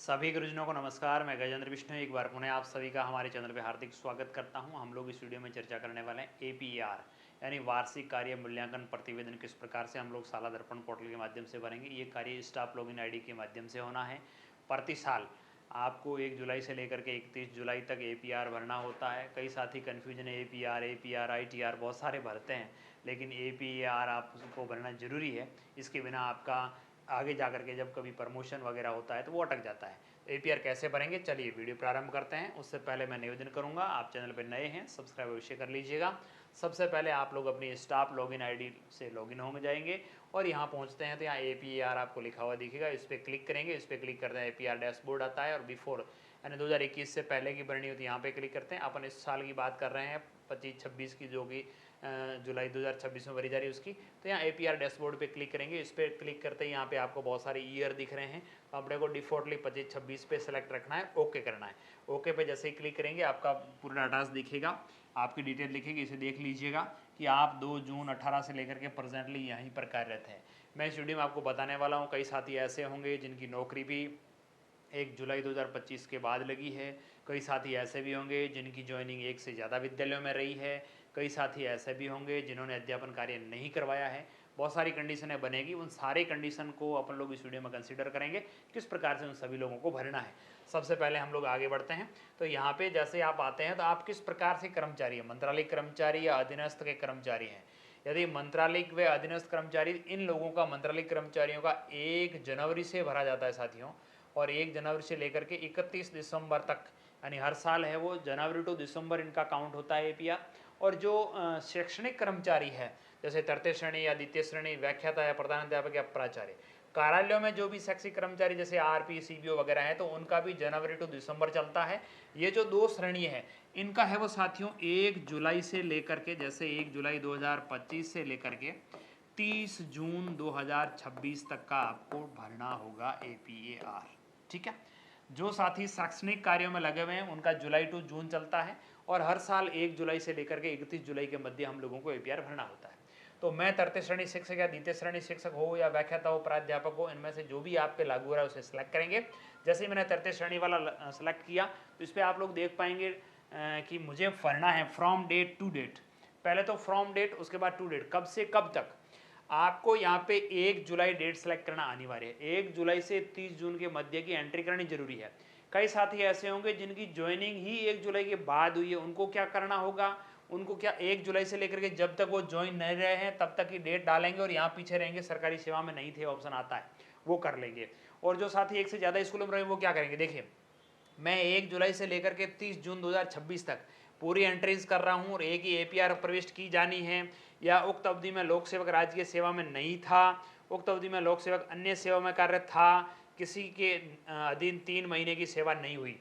सभी गुरुजनों को नमस्कार। मैं गजेंद्र विष्णु एक बार पुनः आप सभी का हमारे चैनल पे हार्दिक स्वागत करता हूं। हम लोग इस वीडियो में चर्चा करने वाले हैं एपीआर यानी वार्षिक कार्य मूल्यांकन प्रतिवेदन किस प्रकार से हम लोग साला दर्पण पोर्टल के माध्यम से भरेंगे। ये कार्य स्टाफ लॉगिन आईडी के माध्यम से होना है। प्रति साल आपको 1 जुलाई से लेकर के 31 जुलाई तक एपीआर भरना होता है। कई साथी कन्फ्यूजन है, एपीआर आईटीआर बहुत सारे भरते हैं, लेकिन एपीआर आपको भरना ज़रूरी है। इसके बिना आपका आगे जा करके जब कभी प्रमोशन वगैरह होता है तो वो अटक जाता है। एपीआर कैसे भरेंगे, चलिए वीडियो प्रारंभ करते हैं। उससे पहले मैं निवेदन करूंगा, आप चैनल पर नए हैं सब्सक्राइब अवश्य कर लीजिएगा। सबसे पहले आप लोग अपनी स्टाफ लॉगिन आईडी से लॉगिन हो जाएंगे और यहाँ पहुँचते हैं तो यहाँ एपीआर आपको लिखा हुआ दिखेगा। इस पर क्लिक करेंगे। इस पर क्लिक करते हैं एपीआर डैशबोर्ड आता है और बिफोर यानी 2021 से पहले की भरनी होती है, यहाँ पे क्लिक करते हैं। अपन इस साल की बात कर रहे हैं 25-26 की, जो कि जुलाई 2026 में भरी जा रही है उसकी। तो यहाँ एपीआर डैशबोर्ड पे क्लिक करेंगे। इस पर क्लिक करते ही यहाँ पे आपको बहुत सारे ईयर दिख रहे हैं, तो अपने को डिफॉल्टली 25-26 पे सेलेक्ट रखना है, ओके करना है। ओके पे जैसे ही क्लिक करेंगे आपका पूरा डाटा दिखेगा, आपकी डिटेल लिखेगी। इसे देख लीजिएगा कि आप 2 जून 18 से लेकर के प्रेजेंटली यहीं पर कार्यरत हैं। मैं इस वीडियो में आपको बताने वाला हूँ, कई साथी ऐसे होंगे जिनकी नौकरी भी 1 जुलाई 2025 के बाद लगी है। कई साथी ऐसे भी होंगे जिनकी ज्वाइनिंग एक से ज़्यादा विद्यालयों में रही है। कई साथी ऐसे भी होंगे जिन्होंने अध्यापन कार्य नहीं करवाया है। बहुत सारी कंडीशनें बनेगी, उन सारे कंडीशन को अपन लोग इस वीडियो में कंसिडर करेंगे, किस प्रकार से उन सभी लोगों को भरना है। सबसे पहले हम लोग आगे बढ़ते हैं। तो यहाँ पे जैसे आप आते हैं तो आप किस प्रकार से कर्मचारी हैं, मंत्रालय कर्मचारी या अधीनस्थ के कर्मचारी हैं। यदि मंत्रालय व अधीनस्थ कर्मचारी, इन लोगों का मंत्रालय कर्मचारियों का 1 जनवरी से भरा जाता है साथियों, और 1 जनवरी से लेकर के 31 दिसंबर तक, यानी हर साल है वो जनवरी टू दिसंबर इनका काउंट होता है एपीआर। और जो शैक्षणिक कर्मचारी है, जैसे तृतीय श्रेणी या द्वितीय श्रेणी, व्याख्याता या प्रधानाध्यापक या प्राचार्य, कार्यालयों में जो भी शैक्षिक कर्मचारी जैसे आरपी सीबीओ वगैरह है, तो उनका भी जनवरी टू दिसंबर चलता है। ये जो 2 श्रेणी है इनका है वो साथियों 1 जुलाई से लेकर के, जैसे 1 जुलाई 2025 से लेकर के 30 जून 2026 तक का आपको भरना होगा एपीआर। ठीक है। जो साथी शैक्षणिक कार्यों में लगे हुए हैं उनका जुलाई टू जून चलता है, और हर साल 1 जुलाई से लेकर के 31 जुलाई के मध्य हम लोगों को एपीआर भरना होता है। तो मैं तृतीय श्रेणी शिक्षक या द्वितीय श्रेणी शिक्षक हो या व्याख्याता हो, प्राध्यापक हो, इनमें से जो भी आप पे लागू हो रहा है उसे सिलेक्ट करेंगे। जैसे ही मैंने तृतीय श्रेणी वाला सेलेक्ट किया तो इस पर आप लोग देख पाएंगे कि मुझे भरना है फ्रॉम डेट टू डेट। पहले तो फ्रॉम डेट, उसके बाद टू डेट, कब से कब तक। आपको यहाँ पे 1 जुलाई डेट सेलेक्ट करना अनिवार्य है। 1 जुलाई से 30 जून के मध्य की एंट्री करनी जरूरी है। कई साथी ऐसे होंगे जिनकी ज्वाइनिंग ही 1 जुलाई के बाद हुई है, उनको क्या करना होगा, उनको क्या 1 जुलाई से लेकर के जब तक वो ज्वाइन नहीं रहे हैं तब तक की डेट डालेंगे और यहाँ पीछे रहेंगे, सरकारी सेवा में नहीं थे ऑप्शन आता है, वो कर लेंगे। और जो साथी एक से ज़्यादा स्कूलों में रहे वो क्या करेंगे, देखिए मैं 1 जुलाई से लेकर के 30 जून 2026 तक पूरी एंट्रीज कर रहा हूँ और एक ही एपीआर प्रविष्ट की जानी है, या उक्त अवधि में लोक सेवक राजकीय सेवा में नहीं था, उक्त अवधि में लोक सेवक अन्य सेवा में कार्य था, किसी के अधीन 3 महीने की सेवा नहीं हुई।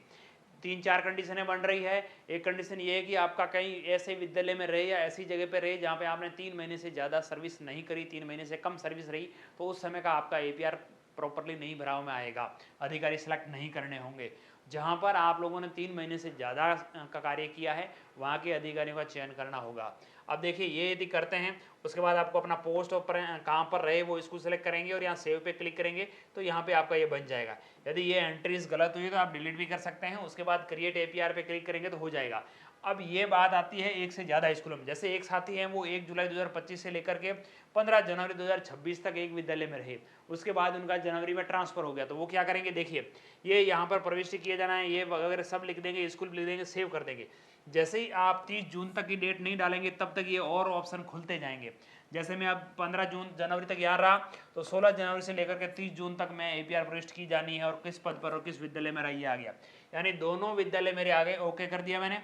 3-4 कंडीशनें बन रही है। एक कंडीशन ये है कि आपका कहीं ऐसे विद्यालय में रहे या ऐसी जगह पे रहे जहाँ पे आपने 3 महीने से ज़्यादा सर्विस नहीं करी, 3 महीने से कम सर्विस रही, तो उस समय का आपका एपीआर प्रॉपरली नहीं भरा में आएगा, अधिकारी सिलेक्ट नहीं करने होंगे। जहाँ पर आप लोगों ने 3 महीने से ज़्यादा का कार्य किया है वहाँ के अधिकारियों का चयन करना होगा। अब देखिए ये यदि करते हैं उसके बाद आपको अपना पोस्ट और कहाँ पर रहे वो इसको सेलेक्ट करेंगे और यहाँ सेव पे क्लिक करेंगे तो यहाँ पे आपका ये बन जाएगा। यदि ये एंट्रीज गलत हुई तो आप डिलीट भी कर सकते हैं। उसके बाद क्रिएट एपीआर पे क्लिक करेंगे तो हो जाएगा। अब ये बात आती है एक से ज़्यादा स्कूलों में। जैसे एक साथी हैं वो 1 जुलाई 2025 से लेकर के 15 जनवरी 2026 तक एक विद्यालय में रहे, उसके बाद उनका जनवरी में ट्रांसफर हो गया, तो वो क्या करेंगे, देखिए ये यहाँ पर प्रविष्टि किया जाना है, ये वगैरह सब लिख देंगे, स्कूल लिख देंगे, सेव कर देंगे। जैसे ही आप 30 जून तक की डेट नहीं डालेंगे तब तक ये और ऑप्शन खुलते जाएंगे। जैसे मैं अब 15 जून जनवरी तक याद रहा तो 16 जनवरी से लेकर के 30 जून तक मैं एपीआर प्रविष्ट की जानी है और किस पद पर और किस विद्यालय में रही आ गया, यानी दोनों विद्यालय मेरे आ गए। ओके कर दिया मैंने।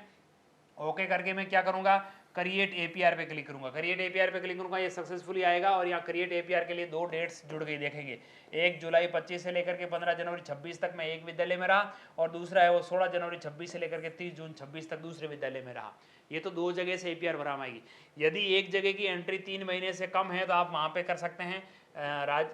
ओके करके मैं क्या करूंगा, क्रिएट एपीआर पे क्लिक करूंगा। क्रिएट एपीआर पे क्लिक करूंगा, ये सक्सेसफुली आएगा और यहाँ क्रिएट एपीआर के लिए 2 डेट्स जुड़ गई, देखेंगे 1 जुलाई 25 से लेकर के 15 जनवरी 26 तक मैं एक विद्यालय में रहा, और दूसरा है वो 16 जनवरी 26 से लेकर के 30 जून 26 तक दूसरे विद्यालय में रहा। ये तो 2 जगह से एपीआर भरा आएगी। यदि एक जगह की एंट्री 3 महीने से कम है तो आप वहाँ पे कर सकते हैं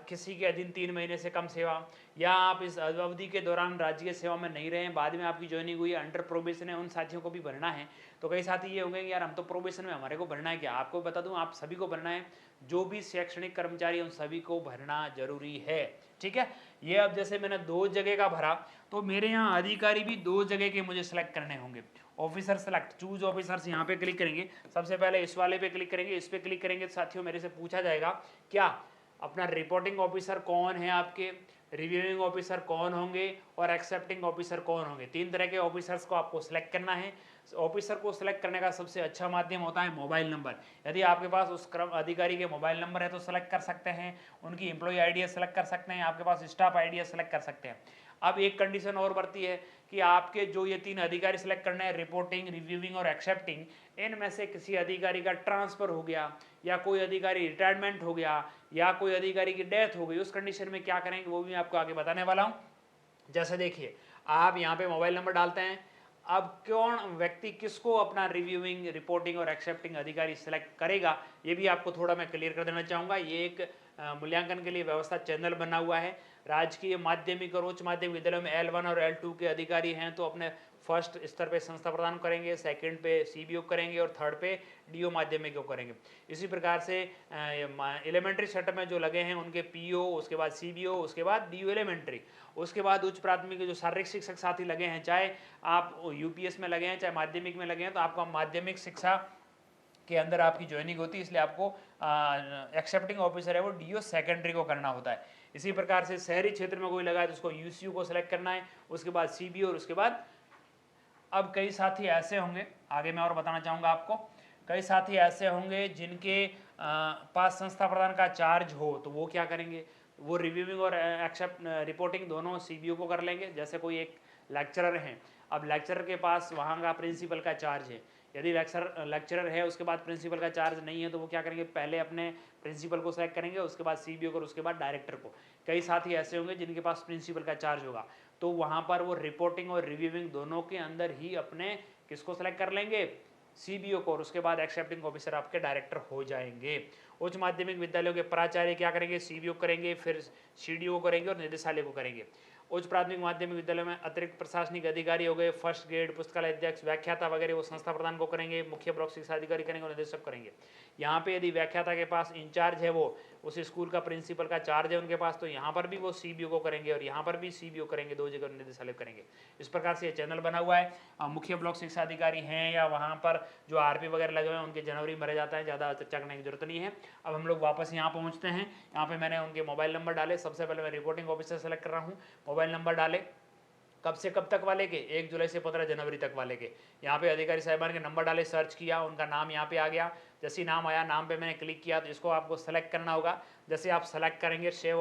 किसी के अधीन 3 महीने से कम सेवा, या आप इस अवधि के दौरान राज्य सेवा में नहीं रहे, बाद में आपकी ज्वाइनिंग हुई, अंडर प्रोबेशन है, उन साथियों को भी भरना है। तो कई साथी ये होंगे कि यार हम तो प्रोबेशन में, हमारे को भरना है क्या, आपको बता दूं आप सभी को भरना है। जो भी शैक्षणिक कर्मचारी उन सभी को भरना जरूरी है। ठीक है। ये अब जैसे मैंने 2 जगह का भरा तो मेरे यहाँ अधिकारी भी 2 जगह के मुझे सेलेक्ट करने होंगे। ऑफिसर सेलेक्ट, चूज ऑफिसर्स यहाँ पे क्लिक करेंगे, सबसे पहले इस वाले पे क्लिक करेंगे, इस पे क्लिक करेंगे तो साथियों मेरे से पूछा जाएगा क्या अपना रिपोर्टिंग ऑफिसर कौन है, आपके रिव्यूइंग ऑफिसर कौन होंगे और एक्सेप्टिंग ऑफिसर कौन होंगे। 3 तरह के ऑफिसर्स को आपको सिलेक्ट करना है। ऑफिसर को सिलेक्ट करने का सबसे अच्छा माध्यम होता है मोबाइल नंबर। यदि आपके पास उस क्रम अधिकारी के मोबाइल नंबर है तो सेलेक्ट कर सकते हैं, उनकी एम्प्लॉय आईडी सेलेक्ट कर सकते हैं, आपके पास स्टाफ आईडी सेलेक्ट कर सकते हैं। अब एक कंडीशन और बढ़ती है कि आपके जो ये 3 अधिकारी सेलेक्ट करने हैं, रिपोर्टिंग, रिव्यूइंग और एक्सेप्टिंग, इनमें से किसी अधिकारी का ट्रांसफर हो गया या कोई अधिकारी रिटायरमेंट हो गया या कोई अधिकारी की डेथ हो गई, उस कंडीशन में क्या करेंगे वो भी मैं आपको आगे बताने वाला हूँ। जैसे देखिए आप यहाँ पे मोबाइल नंबर डालते हैं, अब कौन व्यक्ति किसको अपना रिव्यूइंग, रिपोर्टिंग और एक्सेप्टिंग अधिकारी सेलेक्ट करेगा ये भी आपको थोड़ा मैं क्लियर कर देना चाहूँगा। ये एक मूल्यांकन के लिए व्यवस्था चैनल बना हुआ है। राजकीय माध्यमिक और उच्च माध्यमिक विद्यालयों में L1 और L2 के अधिकारी हैं तो अपने फर्स्ट स्तर पे संस्था प्रदान करेंगे, सेकंड पे CBO करेंगे और थर्ड पे DO माध्यमिक को करेंगे। इसी प्रकार से एलिमेंट्री सेटअप में जो लगे हैं उनके PO, उसके बाद CBO, उसके बाद DO एलिमेंट्री, उसके बाद उच्च प्राथमिक के जो शारीरिक शिक्षक साथी लगे हैं, चाहे आप UPS में लगे हैं चाहे माध्यमिक में लगे हैं, तो आपका माध्यमिक शिक्षा के अंदर आपकी ज्वाइनिंग होती है, इसलिए आपको एक्सेप्टिंग ऑफिसर है वो DO सेकेंडरी को करना होता है। इसी प्रकार से शहरी क्षेत्र में कोई लगा है तो उसको UCU को सिलेक्ट करना है, उसके बाद CBO और उसके बाद अब कई साथी ऐसे होंगे, आगे मैं और बताना चाहूँगा आपको, कई साथी ऐसे होंगे जिनके पास संस्था प्रदान का चार्ज हो तो वो क्या करेंगे, वो रिव्यूइंग और एक्सेप्ट रिपोर्टिंग दोनों CBO को कर लेंगे। जैसे कोई एक लेक्चरर हैं, अब लेक्चरर के पास वहाँ का प्रिंसिपल का चार्ज है, यदि लेक्चरर है उसके बाद प्रिंसिपल का चार्ज नहीं है तो वो क्या करेंगे, पहले अपने प्रिंसिपल को सेलेक्ट करेंगे, उसके बाद CBO को और उसके बाद डायरेक्टर को। कई साथी ऐसे होंगे जिनके पास प्रिंसिपल का चार्ज होगा तो वहाँ पर वो रिपोर्टिंग और रिव्यूइंग दोनों के अंदर ही अपने किसको सेलेक्ट कर लेंगे, CBO को, और उसके बाद एक्सेप्टिंग ऑफिसर आपके डायरेक्टर हो जाएंगे। उच्च माध्यमिक विद्यालयों के प्राचार्य क्या करेंगे, CBO करेंगे, फिर CDO करेंगे और निदेशालय को करेंगे। उच्च प्राथमिक माध्यमिक विद्यालय में अतिरिक्त प्रशासनिक अधिकारी हो गए, फर्स्ट ग्रेड, पुस्तकालय अध्यक्ष, व्याख्याता वगैरह वो संस्था प्रधान को करेंगे, मुख्य ब्लॉक शिक्षा अधिकारी करेंगे और निदेशक करेंगे। यहाँ पे यदि व्याख्याता के पास इंचार्ज है, वो उस स्कूल का प्रिंसिपल का चार्ज है उनके पास, तो यहाँ पर भी वो CBO को करेंगे और यहाँ पर भी CBO करेंगे, 2 जगह निदेशालय करेंगे। इस प्रकार से ये चैनल बना हुआ है। मुख्य ब्लॉक शिक्षा अधिकारी हैं या वहाँ पर जो RP वगैरह लगे हुए हैं उनके जनवरी में भरे जाता है, ज़्यादा चर्चा करने की जरूरत नहीं है। अब हम लोग वापस यहाँ पहुँचते हैं। यहाँ पे मैंने उनके मोबाइल नंबर डाले, सबसे पहले मैं रिपोर्टिंग ऑफिसर सेलेक्ट कर रहा हूँ, मोबाइल नंबर डाले, कब से कब तक वाले के, 1 जुलाई से 15 जनवरी तक वाले के। यहाँ पे अधिकारी साहिबान के नंबर डाले, सर्च किया, उनका नाम यहाँ पे आ गया, जैसे नाम आया नाम पे मैंने क्लिक किया तो इसको आपको सेलेक्ट करना होगा। जैसे आप सेलेक्ट करेंगे सेव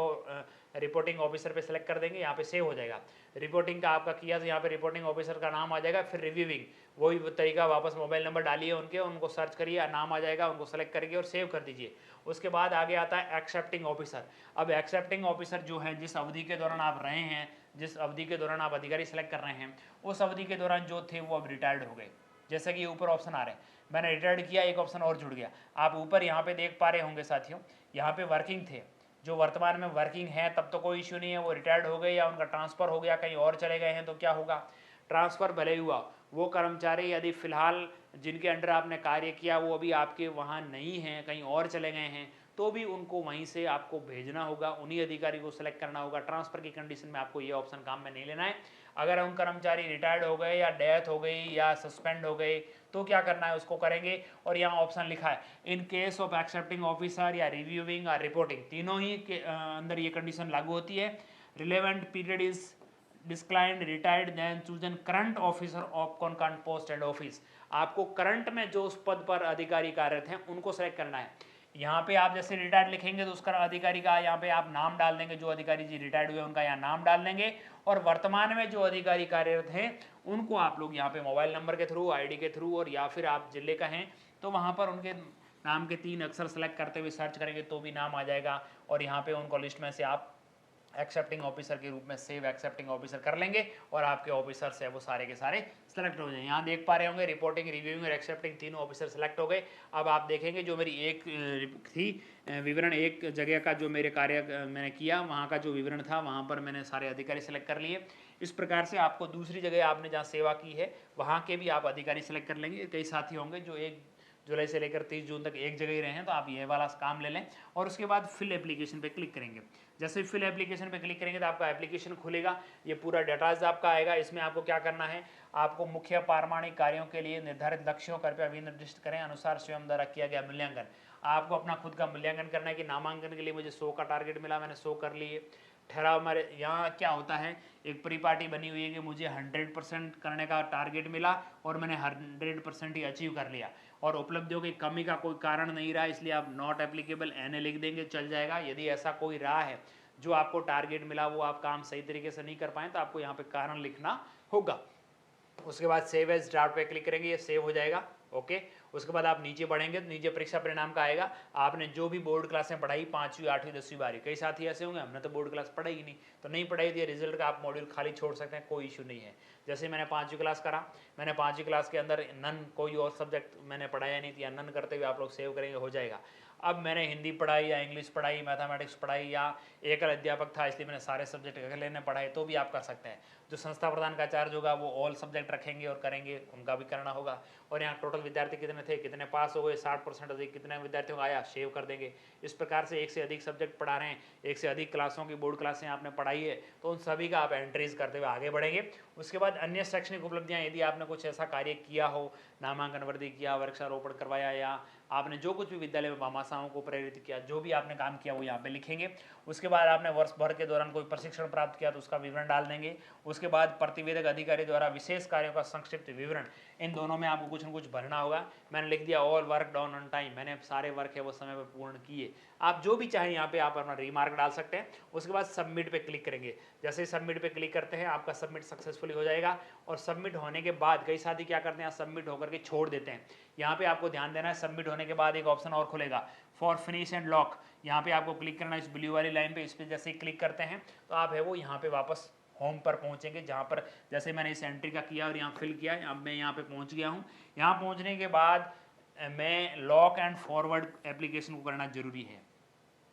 रिपोर्टिंग ऑफिसर पे सेलेक्ट कर देंगे, यहाँ पे सेव हो जाएगा। रिपोर्टिंग का आपका किया तो यहाँ पे रिपोर्टिंग ऑफिसर का नाम आ जाएगा। फिर रिव्यूइंग वही तरीका, वापस मोबाइल नंबर डालिए उनके, उनको सर्च करिए, नाम आ जाएगा, उनको सेलेक्ट करिए और सेव कर दीजिए। उसके बाद आगे आता है एक्सेप्टिंग ऑफिसर। अब एक्सेप्टिंग ऑफिसर जो है, जिस अवधि के दौरान आप रहे हैं, जिस अवधि के दौरान आप अधिकारी सेलेक्ट कर रहे हैं, उस अवधि के दौरान जो थे वो अब रिटायर्ड हो गए। जैसे कि ऊपर ऑप्शन आ रहे हैं, मैंने रिटायर्ड किया, एक ऑप्शन और जुड़ गया। आप ऊपर यहाँ पे देख पा रहे होंगे साथियों, यहाँ पे वर्किंग थे, जो वर्तमान में वर्किंग है तब तो कोई इश्यू नहीं है, वो रिटायर्ड हो गए या उनका ट्रांसफ़र हो गया, कहीं और चले गए हैं तो क्या होगा, ट्रांसफ़र भले हुआ, वो कर्मचारी यदि फिलहाल जिनके अंडर आपने कार्य किया वो अभी आपके वहाँ नहीं हैं, कहीं और चले गए हैं, तो भी उनको वहीं से आपको भेजना होगा, उन्हीं अधिकारी को सेलेक्ट करना होगा। ट्रांसफ़र की कंडीशन में आपको ये ऑप्शन काम में नहीं लेना है। अगर उन कर्मचारी रिटायर्ड हो गए या डेथ हो गई या सस्पेंड हो गए तो क्या करना है, उसको करेंगे। और यहाँ ऑप्शन लिखा है, in case of accepting officer या रिव्यूइंग और रिपोर्टिंग, तीनों ही के अंदर ये कंडीशन लागू होती है। Relevant period is declined, retired, then chosen current officer of concerned post and office. आपको करंट में जो उस पद पर अधिकारी कार्यरत हैं उनको सेलेक्ट करना है। यहाँ पे आप जैसे रिटायर्ड लिखेंगे तो उसका अधिकारी का यहाँ पे आप नाम डाल देंगे, जो अधिकारी जी रिटायर्ड हुए उनका यहाँ नाम डाल देंगे। और वर्तमान में जो अधिकारी कार्यरत हैं उनको आप लोग यहाँ पे मोबाइल नंबर के थ्रू, आईडी के थ्रू, और या फिर आप जिले का हैं तो वहाँ पर उनके नाम के 3 अक्षर सेलेक्ट करते हुए सर्च करेंगे तो भी नाम आ जाएगा। और यहाँ पे उनको लिस्ट में से आप एक्सेप्टिंग ऑफिसर के रूप में सेव एक्सेप्टिंग ऑफिसर कर लेंगे और आपके ऑफिसर्स है वो सारे के सारे सेलेक्ट हो जाएंगे। यहाँ देख पा रहे होंगे रिपोर्टिंग, रिव्यूइंग और एक्सेप्टिंग तीनों ऑफिसर सेलेक्ट हो गए। अब आप देखेंगे जो मेरी एक थी विवरण, एक जगह का जो मेरे कार्य मैंने किया वहाँ का जो विवरण था वहाँ पर मैंने सारे अधिकारी सेलेक्ट कर लिए। इस प्रकार से आपको दूसरी जगह आपने जहाँ सेवा की है वहाँ के भी आप अधिकारी सेलेक्ट कर लेंगे। कई साथी होंगे जो एक जुलाई से लेकर 30 जून तक एक जगह ही रहे हैं, तो आप ये वाला काम ले लें। और उसके बाद फिल एप्लीकेशन पे क्लिक करेंगे। जैसे फिल एप्लीकेशन पे क्लिक करेंगे तो आपका एप्लीकेशन खुलेगा, ये पूरा डाटाज आपका आएगा। इसमें आपको क्या करना है, आपको मुख्य पारमाणिक कार्यों के लिए निर्धारित लक्ष्यों कृपया विनिर्दिष्ट करें अनुसार स्वयं द्वारा किया गया मूल्यांकन। आपको अपना खुद का मूल्यांकन करना है कि नामांकन के लिए मुझे 100 का टारगेट मिला, मैंने 100 कर लिए। ठहराव हमारे यहाँ क्या होता है, एक परिपाटी बनी हुई है कि मुझे 100% करने का टारगेट मिला और मैंने 100% ही अचीव कर लिया, और उपलब्धियों की कमी का कोई कारण नहीं रहा, इसलिए आप नॉट एप्लीकेबल NA लिख देंगे, चल जाएगा। यदि ऐसा कोई रहा है जो आपको टारगेट मिला वो आप काम सही तरीके से नहीं कर पाए, तो आपको यहाँ पे कारण लिखना होगा। उसके बाद सेव एज ड्राफ्ट पे क्लिक करेंगे, ये सेव हो जाएगा। ओके, उसके बाद आप नीचे बढ़ेंगे तो नीचे परीक्षा परिणाम का आएगा। आपने जो भी बोर्ड क्लासें पढ़ाई 5वीं 8वीं 10वीं 12वीं, कई साथी ऐसे होंगे हमने तो बोर्ड क्लास पढ़ाई ही नहीं, तो नहीं पढ़ाई थी, रिजल्ट का आप मॉड्यूल खाली छोड़ सकते हैं, कोई इशू नहीं है। जैसे मैंने 5वीं क्लास करा, मैंने 5वीं क्लास के अंदर नन कोई और सब्जेक्ट मैंने पढ़ाया नहीं था, नन करते हुए आप लोग सेव करेंगे, हो जाएगा। अब मैंने हिंदी पढ़ाई या इंग्लिश पढ़ाई, मैथमेटिक्स पढ़ाई, या एकल अध्यापक था इसलिए मैंने सारे सब्जेक्ट अकेले ने पढ़ाए, तो भी आप कर सकते हैं। जो संस्था प्रधान का चार्ज होगा वो ऑल सब्जेक्ट रखेंगे और करेंगे, उनका भी करना होगा। और यहाँ टोटल विद्यार्थी कितने थे, कितने पास हो गए, 60% अधिक कितने विद्यार्थियों का आया, सेव कर देंगे। इस प्रकार से एक से अधिक सब्जेक्ट पढ़ा रहे हैं, एक से अधिक क्लासों की बोर्ड क्लासें आपने पढ़ाई है, तो उन सभी का आप एंट्रीज करते हुए आगे बढ़ेंगे। उसके बाद अन्य शैक्षणिक उपलब्धियाँ, यदि आपने कुछ ऐसा कार्य किया हो, नामांकन वृद्धि किया, वृक्षारोपण करवाया, या आपने जो कुछ भी विद्यालय में भामाशाहों को प्रेरित किया, जो भी आपने काम किया वो यहाँ पे लिखेंगे। उसके बाद आपने वर्ष भर के दौरान कोई प्रशिक्षण प्राप्त किया तो उसका विवरण डाल देंगे। उसके बाद प्रतिवेदक अधिकारी द्वारा विशेष कार्यों का संक्षिप्त विवरण, इन दोनों में आपको कुछ न कुछ भरना होगा। मैंने लिख दिया all work down on time, मैंने सारे वर्क है वो समय पर पूर्ण किए। आप जो भी चाहें यहाँ पे आप अपना रिमार्क डाल सकते हैं। उसके बाद सबमिट पे क्लिक करेंगे। जैसे ही सबमिट पे क्लिक करते हैं आपका सबमिट सक्सेसफुली हो जाएगा। और सबमिट होने के बाद कई साथी क्या करते हैं, सबमिट होकर के छोड़ देते हैं। यहाँ पे आपको ध्यान देना है, सबमिट होने के बाद एक ऑप्शन और खुलेगा, फॉर फिनिश एंड लॉक। यहाँ पे आपको क्लिक करना है, इस ब्लू वाली लाइन पे, इस पर जैसे ही क्लिक करते हैं तो आप है वो यहाँ पे वापस होम पर पहुँचेंगे, जहाँ पर जैसे मैंने इस एंट्री का किया और यहाँ फिल किया, अब मैं यहाँ पे पहुँच गया हूँ। यहाँ पहुँचने के बाद मैं लॉक एंड फॉरवर्ड एप्लीकेशन को करना जरूरी है।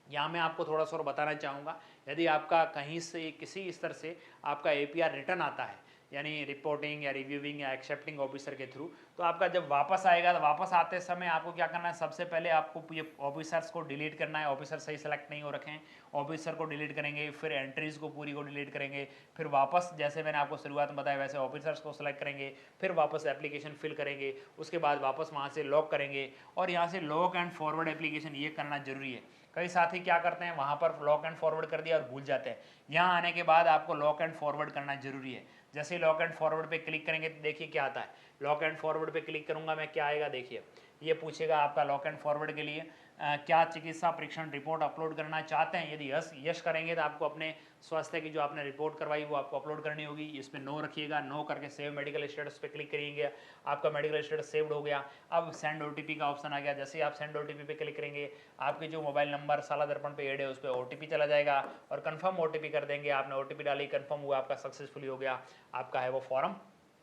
यहाँ मैं आपको थोड़ा सा और बताना चाहूँगा, यदि आपका कहीं से किसी स्तर से आपका APR रिटर्न आता है, यानी रिपोर्टिंग या रिव्यूइंग या एक्सेप्टिंग ऑफिसर के थ्रू, तो आपका जब वापस आएगा तो वापस आते समय आपको क्या करना है, सबसे पहले आपको ये ऑफिसर्स को डिलीट करना है। ऑफिसर सही सेलेक्ट नहीं हो रखे हैं, ऑफिसर को डिलीट करेंगे, फिर एंट्रीज को पूरी को डिलीट करेंगे, फिर वापस जैसे मैंने आपको शुरुआत में बताया वैसे ऑफिसर्स को सेलेक्ट करेंगे, फिर वापस एप्लीकेशन फिल करेंगे, उसके बाद वापस वहाँ से लॉक करेंगे, और यहाँ से लॉक एंड फॉरवर्ड एप्लीकेशन ये करना जरूरी है। कई साथी क्या करते हैं, वहाँ पर लॉक एंड फॉरवर्ड कर दिया और भूल जाते हैं। यहाँ आने के बाद आपको लॉक एंड फॉरवर्ड करना जरूरी है। जैसे लॉक एंड फॉरवर्ड पे क्लिक करेंगे तो देखिए क्या आता है। लॉक एंड फॉरवर्ड पे क्लिक करूंगा मैं, क्या आएगा देखिए, ये पूछेगा आपका लॉक एंड फॉरवर्ड के लिए क्या चिकित्सा परीक्षण रिपोर्ट अपलोड करना चाहते हैं। यदि यस करेंगे तो आपको अपने स्वास्थ्य की जो आपने रिपोर्ट करवाई वो आपको अपलोड करनी होगी। इसमें नो रखिएगा, नो करके सेव मेडिकल स्टेटस पे क्लिक करेंगे, आपका मेडिकल स्टेटस सेव्ड हो गया। अब सेंड OTP का ऑप्शन आ गया। जैसे ही आप सेंड OTP पे क्लिक करेंगे आपके जो मोबाइल नंबर शाला दर्पण पे ऐड है उस पर OTP चला जाएगा, और कन्फर्म OTP कर देंगे। आपने OTP डाली, कन्फर्म हुआ, आपका सक्सेसफुली हो गया, आपका है वो फॉर्म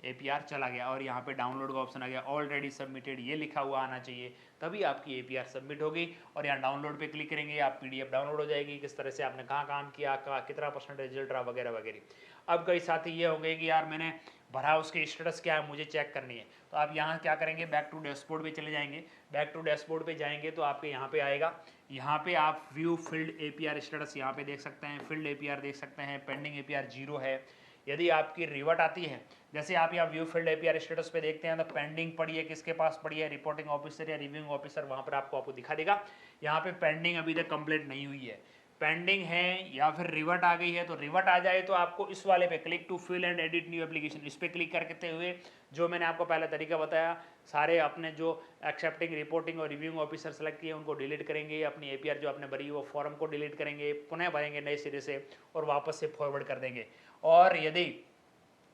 APR चला गया। और यहाँ पे डाउनलोड का ऑप्शन आ गया, ऑलरेडी सबमिटेड ये लिखा हुआ आना चाहिए, तभी आपकी APR सबमिट होगी। और यहाँ डाउनलोड पे क्लिक करेंगे, आप PDF डाउनलोड हो जाएगी, किस तरह से आपने कहाँ काम किया, कितना % रिजल्ट रहा, वगैरह वगैरह। अब कई साथी ये होंगे कि यार मैंने भरा, उसकी स्टेटस क्या है मुझे चेक करनी है, तो आप यहाँ क्या करेंगे, बैक टू डैशबोर्ड पे चले जाएंगे। बैक टू डैशबोर्ड पे जाएंगे तो आपके यहाँ पे आएगा, यहाँ पे आप व्यू फील्ड APR स्टेटस यहाँ पे देख सकते हैं, फील्ड APR देख सकते हैं, पेंडिंग APR 0 है। यदि आपकी रिवर्ट आती है, जैसे आप यहाँ व्यू फील्ड APR स्टेटस पे देखते हैं तो पेंडिंग पड़ी है, किसके पास पड़ी है, रिपोर्टिंग ऑफिसर या रिव्यूइंग ऑफिसर, वहाँ पर आपको दिखा देगा। यहाँ पे पेंडिंग अभी तक कंप्लीट नहीं हुई है, पेंडिंग है या फिर रिवर्ट आ गई है। तो रिवर्ट आ जाए तो आपको इस वाले पे click to fill and edit new application, इस पर क्लिक करते हुए जो मैंने आपको पहले तरीका बताया, सारे अपने जो एक्सेप्टिंग, रिपोर्टिंग और रिव्यूइंग ऑफिसर सेलेक्ट किए उनको डिलीट करेंगे, अपनी APR जो आपने भरी वो फॉर्म को डिलीट करेंगे, पुनः भरेंगे नए सिरे से और वापस से फॉरवर्ड कर देंगे। और यदि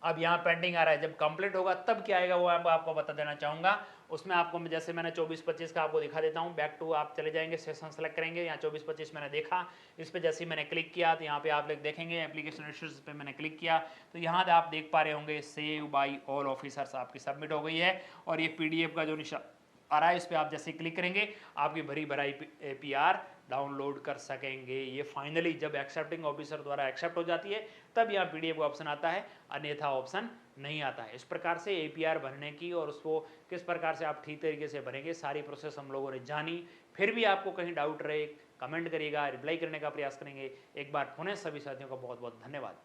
अब यहाँ पेंडिंग आ रहा है, जब कंप्लीट होगा तब क्या आएगा वो आपको बता देना चाहूँगा। उसमें आपको जैसे मैंने 24-25 का आपको दिखा देता हूँ। बैक टू आप चले जाएंगे, सेशन सेलेक्ट करेंगे, यहाँ 24-25 मैंने देखा, इस पर जैसे ही मैंने क्लिक किया तो यहाँ पे आप लोग देखेंगे एप्लीकेशन स्टेटस पे मैंने क्लिक किया तो यहाँ आप देख पा रहे होंगे सेव बाई ऑल ऑफिसर्स आपकी सबमिट हो गई है। और ये PDF का जो निशान आ रहा है इस पर आप जैसे क्लिक करेंगे आपकी भरी भराई APR डाउनलोड कर सकेंगे। ये फाइनली जब एक्सेप्टिंग ऑफिसर द्वारा एक्सेप्ट हो जाती है तब यहाँ PDF का ऑप्शन आता है, अन्यथा ऑप्शन नहीं आता है। इस प्रकार से APR भरने की और उसको किस प्रकार से आप ठीक तरीके से भरेंगे, सारी प्रोसेस हम लोगों ने जानी। फिर भी आपको कहीं डाउट रहे, कमेंट करिएगा, रिप्लाई करने का प्रयास करेंगे। एक बार पुनः सभी साथियों का बहुत बहुत धन्यवाद।